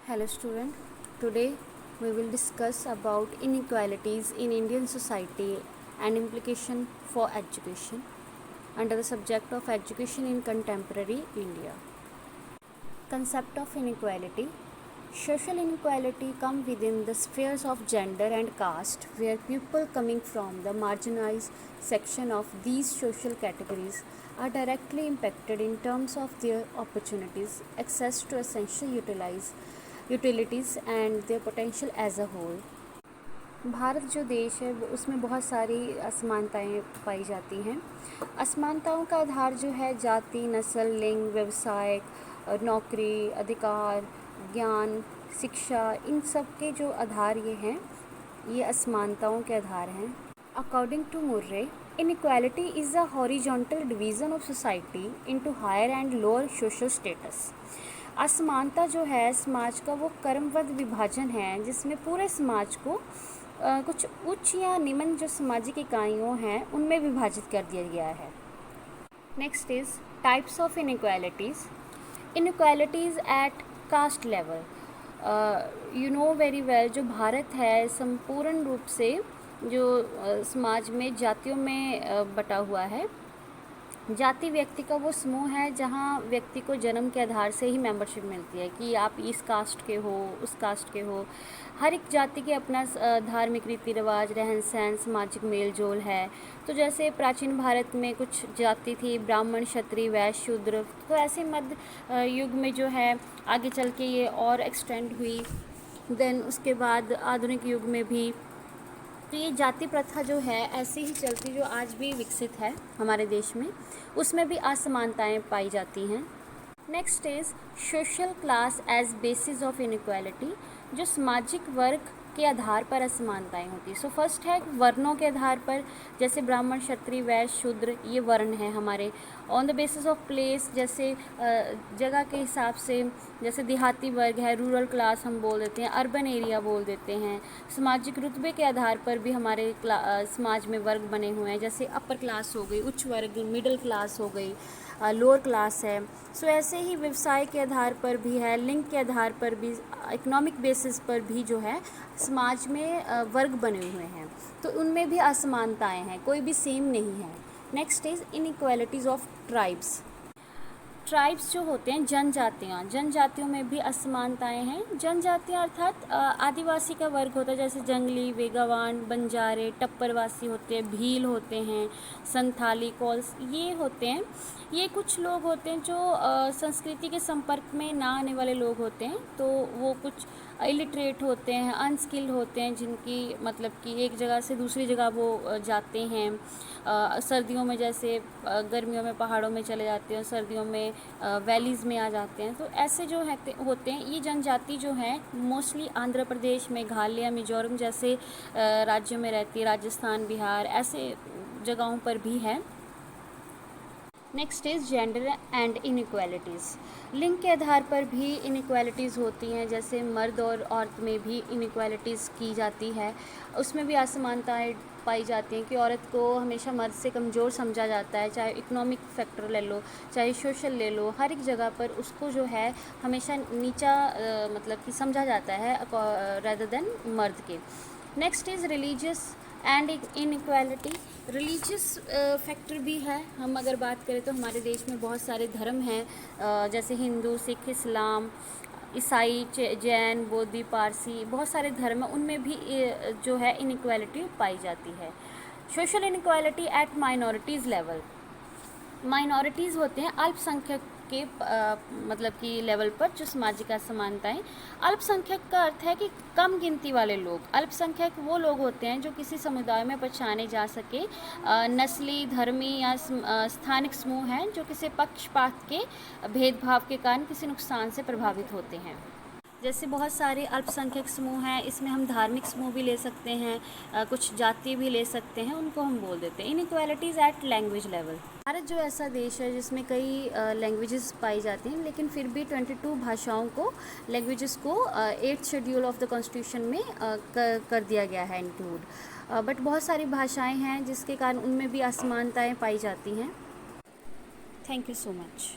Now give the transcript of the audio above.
Hello student, today we will discuss about inequalities in Indian society and implication for education under the subject of education in contemporary India. Concept of inequality. Social inequality come within the spheres of gender and caste, where people coming from the marginalized section of these social categories are directly impacted in terms of their opportunities, access to essential utilities and their potential as a whole. Bharat जो देश है उसमें बहुत सारी असमानताएं पाई जाती हैं। असमानताओं का आधार जो है जाति, नस्ल, लिंग, व्यवसाय, नौकरी, अधिकार, ज्ञान, शिक्षा, इन सब के जो आधार ये हैं, ये असमानताओं के आधार हैं। According to Murray, inequality is a horizontal division of society into higher and lower social status. असमानता जो है समाज का वो क्रमबद्ध विभाजन है जिसमें पूरे समाज को कुछ उच्च या निम्न जो सामाजिक इकाइयों हैं उनमें विभाजित कर दिया गया है। Next is types of inequalities. Inequalities at caste level. You know very well, जो भारत है संपूर्ण रूप से जो समाज में जातियों में बटा हुआ है। जाति व्यक्ति का वो समूह है जहाँ व्यक्ति को जन्म के आधार से ही मेंबरशिप मिलती है कि आप इस कास्ट के हो, उस कास्ट के हो। हर एक जाति के अपना धार्मिक रीति रिवाज, रहन सहन, सामाजिक मेल जोल है। तो जैसे प्राचीन भारत में कुछ जाति थी, ब्राह्मण, क्षत्रिय, वैश्य, शूद्र। तो ऐसे मध्य युग में जो है आगे चल के ये और एक्सटेंड हुई। देन उसके बाद आधुनिक युग में भी तो ये जाति प्रथा जो है ऐसे ही चलती, जो आज भी विकसित है हमारे देश में, उसमें भी असमानताएं पाई जाती हैं। Next is social class as basis of inequality. जो सामाजिक वर्ग के आधार पर असमानताएं होती। सो फर्स्ट है वर्णों के आधार पर, जैसे ब्राह्मण, क्षत्रिय, वैश्य, शूद्र, ये वर्ण हैं हमारे। On the basis of place, जैसे जगह के हिसाब से, जैसे देहाती वर्ग है, रूरल क्लास हम बोल देते हैं, अर्बन एरिया बोल देते हैं। सामाजिक रुतबे के आधार पर भी हमारे समाज में वर्ग बने हुए हैं, जैसे अपर क्लास हो गई, उच्च वर्ग, मिडिल क्लास हो गई, लोअर क्लास है। सो ऐसे ही व्यवसाय के आधार पर भी है, लिंग के आधार पर भी, इकोनॉमिक बेसिस पर भी जो है समाज में वर्ग बने हुए हैं। तो उनमें भी असमानताएं हैं, कोई भी सेम नहीं है। Next is inequalities of tribes. Tribes जो होते हैं जनजातियों में भी असमानताएं हैं। जनजातियाँ अर्थात आदिवासी का वर्ग होता है, जैसे जंगली, वेगावान, बंजारे, टप्परवासी होते हैं, भील होते हैं, संथाली, कौल्स, ये होते हैं। ये कुछ लोग होते हैं जो संस्कृति के संपर्क में ना आने वाले लोग होते हैं। तो वो कुछ इलिटरेट होते हैं, अनस्किल्ड होते हैं, जिनकी मतलब कि एक जगह से दूसरी जगह वो जाते हैं। सर्दियों में जैसे गर्मियों में पहाड़ों में चले जाते हैं, सर्दियों में वैलीज़ में आ जाते हैं। तो ऐसे जो होते हैं, ये जनजाति जो है मोस्टली आंध्र प्रदेश, मेघालय, मिजोरम जैसे राज्यों में रहती है, राजस्थान, बिहार, ऐसे जगहों पर भी है। Next is gender and inequalities. लिंग के आधार पर भी इनइक्वालिटीज़ होती हैं, जैसे मर्द और औरत में भी इनइक्वालिटीज़ की जाती है। उसमें भी असमानताएं पाई जाती हैं कि औरत को हमेशा मर्द से कमज़ोर समझा जाता है, चाहे इकोनॉमिक फैक्टर ले लो, चाहे सोशल ले लो, हर एक जगह पर उसको जो है हमेशा नीचा मतलब कि समझा जाता है रेदर देन मर्द के। Next is religious and inequality. Religious factor भी है। हम अगर बात करें तो हमारे देश में बहुत सारे धर्म हैं, जैसे हिंदू, सिख, इस्लाम, ईसाई, जैन, बौद्ध, पारसी, बहुत सारे धर्म हैं। उनमें भी जो है इनइक्वालिटी पाई जाती है। Social inequality at minorities level. Minorities होते हैं अल्पसंख्यक के मतलब कि लेवल पर जो सामाजिक असमानताएं। अल्पसंख्यक का अर्थ है कि कम गिनती वाले लोग। अल्पसंख्यक वो लोग होते हैं जो किसी समुदाय में पहचाने जा सके नस्ली, धर्मी या स्थानिक समूह हैं जो किसी पक्षपात के भेदभाव के कारण किसी नुकसान से प्रभावित होते हैं। जैसे बहुत सारे अल्पसंख्यक समूह हैं, इसमें हम धार्मिक समूह भी ले सकते हैं, कुछ जाति भी ले सकते हैं, उनको हम बोल देते हैं। Inequalities at language level. Bharat जो ऐसा देश है जिसमें कई लैंग्वेजेस पाई जाती हैं, लेकिन फिर भी 22 भाषाओं को, लैंग्वेजेस को 8th schedule of the constitution में कर दिया गया है इंक्लूड। बट बहुत सारी भाषाएं हैं जिसके कारण उनमें भी असमानताएं पाई जाती हैं। Thank you so much.